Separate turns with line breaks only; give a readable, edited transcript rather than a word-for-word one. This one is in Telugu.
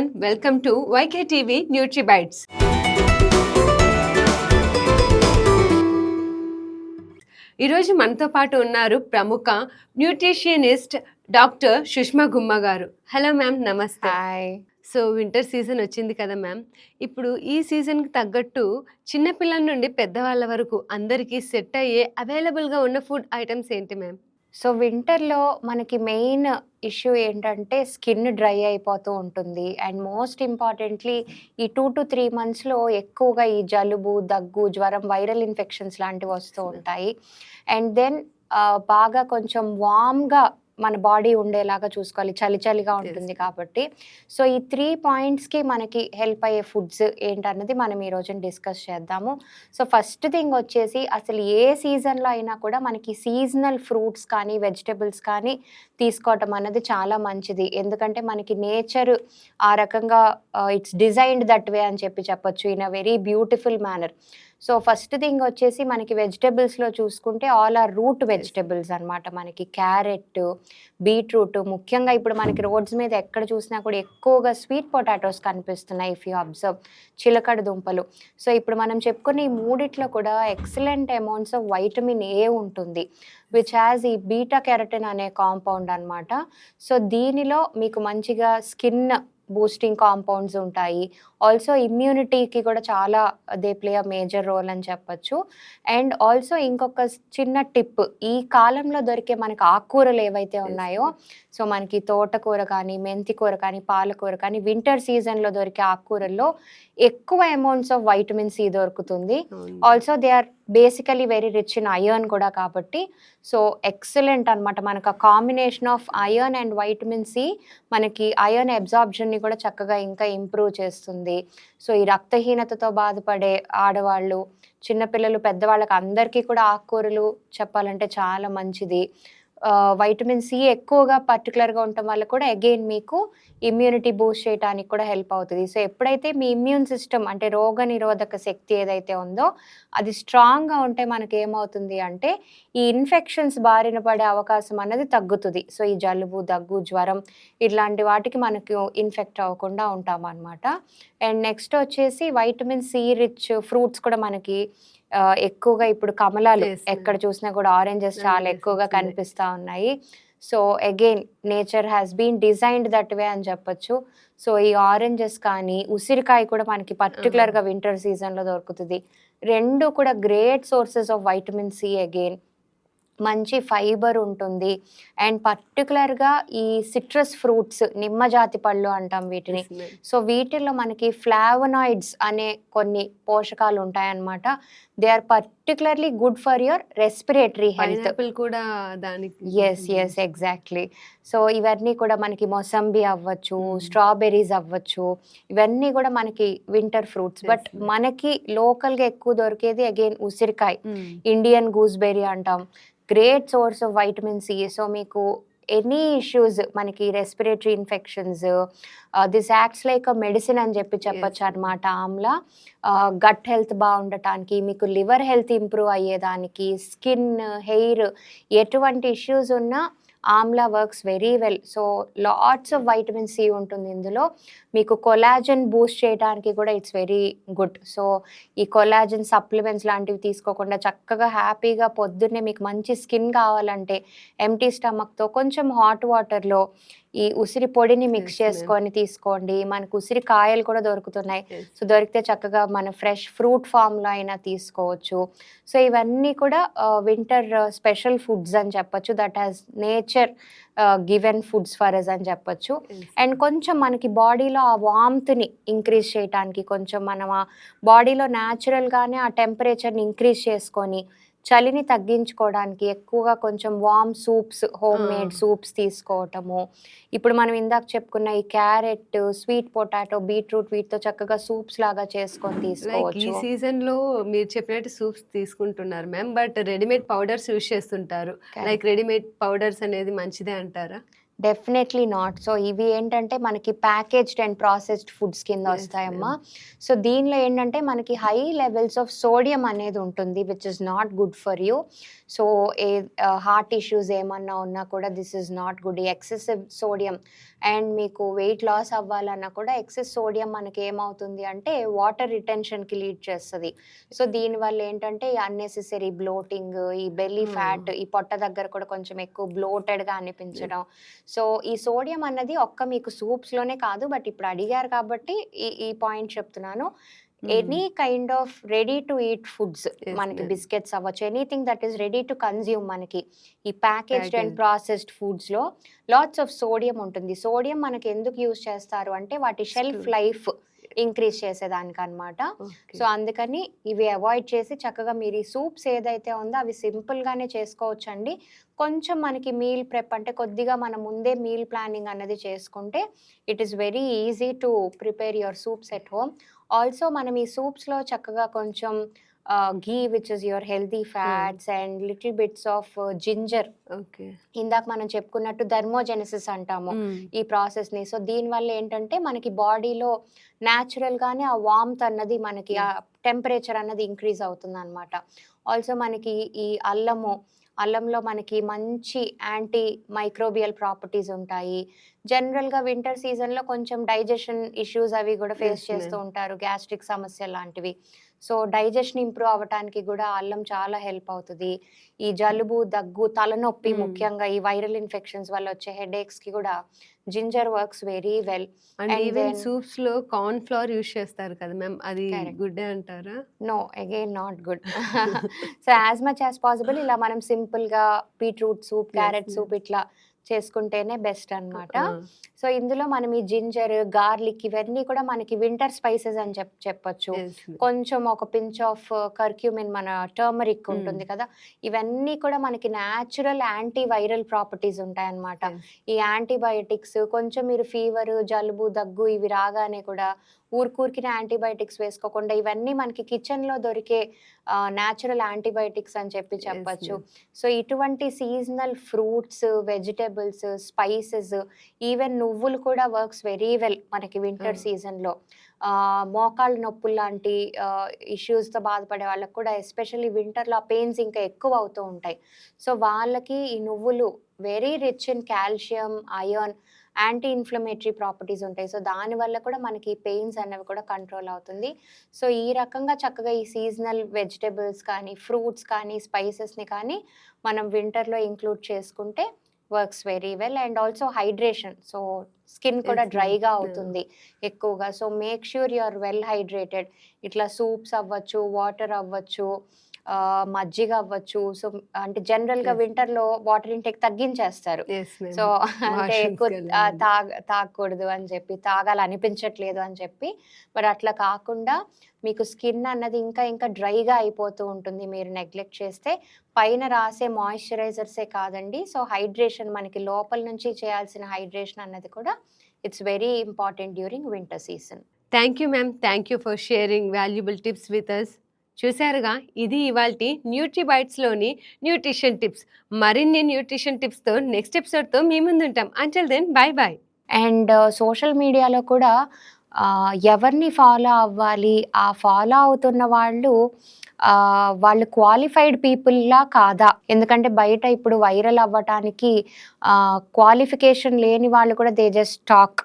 everyone, welcome to YKTV NutriBites. ఈరోజు మనతో పాటు ఉన్నారు ప్రముఖ న్యూట్రిషనిస్ట్ డాక్టర్ సుష్మా గుమ్మ గారు. హలో మ్యామ్, నమస్తే.
హాయ్.
సో వింటర్ సీజన్ వచ్చింది కదా మ్యామ్. ఇప్పుడు ఈ సీజన్కి తగ్గట్టు చిన్నపిల్లల నుండి పెద్దవాళ్ళ వరకు అందరికీ సెట్ అయ్యే అవైలబుల్గా ఉన్న ఫుడ్ ఐటమ్స్ ఏంటి మ్యామ్?
సో వింటర్‌లో మనకి మెయిన్ ఇష్యూ ఏంటంటే స్కిన్ డ్రై అయిపోతూ ఉంటుంది. అండ్ మోస్ట్ ఇంపార్టెంట్‌లీ ఈ 2-3 మంత్స్‌లో ఎక్కువగా ఈ జలుబు, దగ్గు, జ్వరం, వైరల్ ఇన్ఫెక్షన్స్ లాంటివి వస్తూ ఉంటాయి. అండ్ దెన్ బాగా కొంచెం వార్మ్‌గా మన బాడీ ఉండేలాగా చూసుకోవాలి. చలి చలిగా ఉంటుంది కాబట్టి. సో ఈ 3 పాయింట్స్‌కి మనకి హెల్ప్ అయ్యే ఫుడ్స్ ఏంటన్నది మనం ఈరోజు డిస్కస్ చేద్దాము. సో ఫస్ట్ థింగ్ వచ్చేసి అసలు ఏ సీజన్‌లో అయినా కూడా మనకి సీజనల్ ఫ్రూట్స్ కానీ, వెజిటబుల్స్ కానీ తీసుకోవటం అన్నది చాలా మంచిది. ఎందుకంటే మనకి నేచర్ ఆ రకంగా ఇట్స్ డిజైన్డ్ దట్ వే అని చెప్పొచ్చు. In a very beautiful manner. So first thing వచ్చేసి మనకి వెజిటబుల్స్‌లో చూసుకుంటే ఆల్ ఆర్ రూట్ వెజిటబుల్స్ అనమాట. మనకి క్యారెట్, బీట్రూట్, ముఖ్యంగా ఇప్పుడు మనకి రోడ్స్ మీద ఎక్కడ చూసినా కూడా ఎక్కువగా స్వీట్ పొటాటోస్ కనిపిస్తున్నాయి. ఇఫ్ యూ అబ్జర్వ్, చిలకడ దుంపలు. సో ఇప్పుడు మనం చెప్పుకునే ఈ మూడిట్లో కూడా excellent amounts of vitamin A ఉంటుంది, విచ్ హ్యాస్ ఈ బీటా కెరటిన్ అనే కాంపౌండ్ అనమాట. సో దీనిలో మీకు మంచిగా స్కిన్ బూస్టింగ్ కాంపౌండ్స్ ఉంటాయి. ఆల్సో ఇమ్యూనిటీకి కూడా చాలా they play a major role అని చెప్పొచ్చు. అండ్ ఆల్సో ఇంకొక చిన్న టిప్, ఈ కాలంలో దొరికే మనకు ఆకుకూరలు ఏవైతే ఉన్నాయో, సో మనకి తోటకూర కానీ, మెంతి కూర కానీ, పాలకూర కానీ, వింటర్ సీజన్లో దొరికే ఆకుకూరల్లో ఎక్కువ అమౌంట్స్ ఆఫ్ వైటమిన్ సి దొరుకుతుంది. Also they are basically very rich in iron కూడా కాబట్టి సో ఎక్సలెంట్ అనమాట. మనకు ఆ combination of iron and vitamin C మనకి ఐరన్ అబ్జార్ప్షన్ని కూడా చక్కగా ఇంకా ఇంప్రూవ్ చేస్తుంది. సో ఈ రక్తహీనతతో బాధపడే ఆడవాళ్ళు, చిన్నపిల్లలు, పెద్దవాళ్ళకి అందరికీ కూడా ఆకుకూరలు చెప్పాలంటే చాలా మంచిది. వైటమిన్ సి ఎక్కువగా పర్టికులర్గా ఉండటం వల్ల కూడా అగైన్ మీకు ఇమ్యూనిటీ బూస్ట్ చేయడానికి కూడా హెల్ప్ అవుతుంది. సో ఎప్పుడైతే మీ ఇమ్యూన్ సిస్టమ్ అంటే రోగనిరోధక శక్తి ఏదైతే ఉందో అది స్ట్రాంగ్గా ఉంటే మనకి ఏమవుతుంది అంటే ఈ ఇన్ఫెక్షన్స్ బారిన పడే అవకాశం అన్నది తగ్గుతుంది. సో ఈ జలుబు, దగ్గు, జ్వరం ఇట్లాంటి వాటికి మనకు ఇన్ఫెక్ట్ అవ్వకుండా ఉంటాం అన్నమాట. అండ్ నెక్స్ట్ వచ్చేసి వైటమిన్ సి రిచ్ ఫ్రూట్స్ కూడా మనకి ఎక్కువగా ఇప్పుడు కమలాలు ఎక్కడ చూసినా కూడా ఆరెంజెస్ చాలా ఎక్కువగా కనిపిస్తూ ఉన్నాయి. So again nature has been designed that way అని చెప్పొచ్చు. సో ఈ ఆరెంజెస్ కానీ, ఉసిరికాయ కూడా మనకి పర్టికులర్గా వింటర్ సీజన్లో దొరుకుతుంది. రెండు కూడా great sources of vitamin C. Again మంచి ఫైబర్ ఉంటుంది. అండ్ పర్టికులర్గా ఈ సిట్రస్ ఫ్రూట్స్, నిమ్మ జాతి పళ్ళు అంటాం వీటిని. సో వీటిల్లో మనకి ఫ్లావనాయిడ్స్ అనే కొన్ని పోషకాలు ఉంటాయన్నమాట. They are particularly good for your respiratory health
కూడా దానికి.
Yes exactly. సో ఇవన్నీ కూడా మనకి మొసంబి అవ్వచ్చు, స్ట్రాబెర్రీస్ అవ్వచ్చు, ఇవన్నీ కూడా మనకి వింటర్ ఫ్రూట్స్. బట్ మనకి లోకల్గా ఎక్కువ దొరికేది అగైన్ ఉసిరికాయ, ఇండియన్ గూస్బెర్రీ అంటాం. Great source of vitamin C. So మీకు ఎనీ ఇష్యూస్, మనకి respiratory infections, this acts like a medicine అని చెప్పొచ్చు అనమాట. ఆమ్లా గట్ హెల్త్ బాగుండటానికి, మీకు లివర్ హెల్త్ ఇంప్రూవ్ అయ్యేదానికి, స్కిన్, హెయిర్ ఎటువంటి ఇష్యూస్ ఉన్నా amla works very well. So lots of vitamin C ఉంటుంది ఇందులో. మీకు కొలాజన్ బూస్ట్ చేయడానికి కూడా ఇట్స్ వెరీ గుడ్. సో ఈ కొలాజన్ సప్లిమెంట్స్ లాంటివి తీసుకోకుండా చక్కగా హ్యాపీగా పొద్దున్నే మీకు మంచి స్కిన్ కావాలంటే ఎంటీ స్టమక్తో కొంచెం హాట్ వాటర్లో ఈ ఉసిరి పొడిని మిక్స్ చేసుకొని తీసుకోండి. మనకు ఉసిరి కాయలు కూడా దొరుకుతున్నాయి. సో దొరికితే చక్కగా మన ఫ్రెష్ ఫ్రూట్ ఫామ్లో అయినా తీసుకోవచ్చు. సో ఇవన్నీ కూడా వింటర్ స్పెషల్ ఫుడ్స్ అని చెప్పొచ్చు. That has nature given foods for us అని చెప్పొచ్చు. అండ్ కొంచెం మనకి బాడీలో ఆ వామ్త్ని ఇంక్రీజ్ చేయడానికి, కొంచెం మనం ఆ బాడీలో న్యాచురల్గానే ఆ టెంపరేచర్ని ఇంక్రీజ్ చేసుకొని చలిని తగ్గించుకోవడానికి ఎక్కువగా కొంచెం వామ్ సూప్స్, హోమ్ మేడ్ సూప్స్ తీసుకోవటము. ఇప్పుడు మనం ఇందాక చెప్పుకున్న ఈ క్యారెట్, స్వీట్ పొటాటో, బీట్రూట్ వీటితో చక్కగా సూప్స్ లాగా చేసుకొని తీసుకోవచ్చు.
ఈ సీజన్లో మీరు చెప్పినట్టు సూప్స్ తీసుకుంటున్నారు ma'am, but readymade powders use చేస్తుంటారు. లైక్ రెడీమేడ్ పౌడర్స్ అనేది మంచిదే అంటారా?
Definitely not. సో ఇవి ఏంటంటే మనకి ప్యాకేజ్డ్ అండ్ ప్రాసెస్డ్ ఫుడ్స్ కింద
యెస్
వస్తాయమ్మా.
మ్యామ్.
సో దీనిలో ఏంటంటే మనకి హై లెవెల్స్ ఆఫ్ సోడియం అనేది ఉంటుంది which is not good for you. So A heart issues ఏమన్నా ఉన్నా కూడా దిస్ ఇస్ నాట్ గుడ్. ఈ ఎక్సెసివ్ సోడియం అండ్ మీకు వెయిట్ లాస్ అవ్వాలన్నా కూడా ఎక్సెస్ సోడియం మనకి ఏమవుతుంది అంటే వాటర్ రిటెన్షన్కి లీడ్ చేస్తుంది. సో దీనివల్ల ఏంటంటే ఈ అన్నెసెసరీ బ్లోటింగ్, ఈ బెల్లీ ఫ్యాట్, ఈ పొట్ట దగ్గర కూడా కొంచెం ఎక్కువ బ్లోటెడ్గా అనిపించడం. సో ఈ సోడియం అన్నది ఒక్క మీకు సూప్స్లోనే కాదు, బట్ ఇప్పుడు అడిగారు కాబట్టి ఈ పాయింట్ చెప్తున్నాను. Any kind of ready to eat foods,
Yes,
మనకి
ma'am.
బిస్కెట్స్ అవ్వచ్చు, anything that is ready to consume, మనకి ఈ ప్యాకేజ్డ్ అండ్
Packaged.
ప్రాసెస్డ్ ఫుడ్స్లో లాట్స్ ఆఫ్ సోడియం ఉంటుంది. సోడియం మనకి ఎందుకు యూజ్ చేస్తారు అంటే వాటి షెల్ఫ్
True.
లైఫ్ ఇంక్రీజ్ చేసేదానికి అనమాట.
ఓకే.
సో అందుకని ఇవి అవాయిడ్ చేసి చక్కగా మీరు ఈ సూప్స్ ఏదైతే ఉందో అవి సింపుల్గానే చేసుకోవచ్చండి. కొంచెం మనకి మీల్ ప్రెప్ అంటే కొద్దిగా మనం ముందే మీల్ ప్లానింగ్ అన్నది చేసుకుంటే it is very easy to prepare your soups at home. Also మనం ఈ సూప్స్లో చక్కగా కొంచెం ghee which is your healthy fats and little bits of ginger,
okay.
ఇందాక మనం చెప్పుకున్నట్టు థర్మోజెనసిస్ అంటాము ఈ ప్రాసెస్ని. సో దీనివల్ల ఏంటంటే మనకి బాడీలో న్యాచురల్గానే ఆ వార్మ్త్ అన్నది మనకి ఆ టెంపరేచర్ అన్నది ఇంక్రీజ్ అవుతుంది అనమాట. ఆల్సో మనకి ఈ అల్లంలో మనకి మంచి యాంటీ మైక్రోబియల్ ప్రాపర్టీస్ ఉంటాయి. జనరల్గా వింటర్ సీజన్లో కొంచెం డైజెషన్ ఇష్యూస్ అవి కూడా ఫేస్
Yes,
చేస్తూ
ma'am.
ఉంటారు, గ్యాస్ట్రిక్ సమస్య లాంటివి. సో డైజెషన్ ఇంప్రూవ్ అవ్వటానికి కూడా అల్లం చాలా హెల్ప్ అవుతుంది. ఈ జలుబు, దగ్గు, తలనొప్పి, ముఖ్యంగా ఈ వైరల్ ఇన్ఫెక్షన్స్ వల్ల వచ్చే హెడేక్స్కి కూడా ginger works very well.
And
and
even
then
soups లో కార్న్ ఫ్లోర్ యూస్ చేస్తారు కదా మ్యామ్, అది
కరెక్ట్.
గుడ్ అంటారా?
No, again not good. So as much as possible ఇలా మనం సింపుల్గా beetroot soup,
Yes,
carrot
ma'am.
Soup ఇట్లా చేసుకుంటేనే బెస్ట్ అన్నమాట.
Uh,
సో ఇందులో మనం ఈ జింజర్, గార్లిక్ ఇవన్నీ కూడా మనకి వింటర్ స్పైసెస్ అని చెప్పొచ్చు.
yes, ma'am.
కొంచెం ఒక పించ్ ఆఫ్ కర్క్యూమిన్, మన టర్మరిక్ ఉంటుంది కదా, ఇవన్నీ కూడా మనకి న్యాచురల్ యాంటీ వైరల్ ప్రాపర్టీస్ ఉంటాయన్నమాట.
Yes.
ఈ యాంటీబయోటిక్స్ కొంచెం మీరు ఫీవర్, జలుబు, దగ్గు ఇవి రాగానే కూడా ఊరికూరికిన యాంటీబయోటిక్స్ వేసుకోకుండా ఇవన్నీ మనకి కిచెన్లో దొరికే న్యాచురల్ యాంటీబయోటిక్స్ అని చెప్పచ్చు.
ma'am.
సో ఇటువంటి seasonal fruits, vegetables, spices, even నువ్వులు కూడా వర్క్స్ వెరీ వెల్ మనకి వింటర్
Oh.
సీజన్లో. మోకాళ్ళ నొప్పులు లాంటి ఇష్యూస్తో బాధపడే వాళ్ళకి కూడా ఎస్పెషల్లీ వింటర్లో ఆ పెయిన్స్ ఇంకా ఎక్కువ అవుతూ ఉంటాయి. సో వాళ్ళకి ఈ నువ్వులు very rich in calcium, iron, anti inflammatory properties ఉంటాయి. సో దానివల్ల కూడా మనకి పెయిన్స్ అనేవి కూడా కంట్రోల్ అవుతుంది. సో ఈ రకంగా చక్కగా ఈ సీజనల్ వెజిటబుల్స్ కానీ, ఫ్రూట్స్ కానీ, స్పైసెస్ని కానీ మనం వింటర్లో ఇంక్లూడ్ చేసుకుంటే works very well. And also hydration. So skin కూడా
Yes, ma'am.
డ్రైగా
Yeah.
అవుతుంది ఎక్కువగా. So make sure you are well hydrated. ఇట్లా సూప్స్ అవ్వచ్చు, వాటర్ అవ్వచ్చు, మజ్జిగ అవ్వచ్చు. సో అంటే జనరల్గా
Yes.
వింటర్లో వాటర్ ఇంటేక్ తగ్గించేస్తారు.
Yes, ma'am.
సో అంటే
Washrooms
ఎక్కువ
కెళ్ళాలని.
తాగకూడదు అని చెప్పి, తాగాలనిపించట్లేదు అని చెప్పి. బట్ అట్లా కాకుండా మీకు స్కిన్ అన్నది ఇంకా ఇంకా డ్రైగా అయిపోతూ ఉంటుంది మీరు నెగ్లెక్ట్ చేస్తే. పైన రాసే మాయిశ్చరైజర్సే కాదండి, సో హైడ్రేషన్ మనకి లోపల నుంచి చేయాల్సిన హైడ్రేషన్ అన్నది కూడా it's very important during winter season.
Thank you ma'am, thank you for sharing valuable tips with us. చూసారుగా, ఇది ఇవాల్టి న్యూట్రిబైట్స్లోని న్యూట్రిషన్ టిప్స్. మరిన్ని న్యూట్రిషన్ టిప్స్తో నెక్స్ట్ ఎపిసోడ్తో మీ ముందు ఉంటాం. Until then, bye bye.
And social మీడియాలో కూడా ఎవరిని ఫాలో అవ్వాలి, ఆ ఫాలో అవుతున్న వాళ్ళు క్వాలిఫైడ్ పీపుల్లా కాదా? ఎందుకంటే బయట ఇప్పుడు వైరల్ అవ్వటానికి క్వాలిఫికేషన్ లేని వాళ్ళు కూడా దే జస్ట్ టాక్.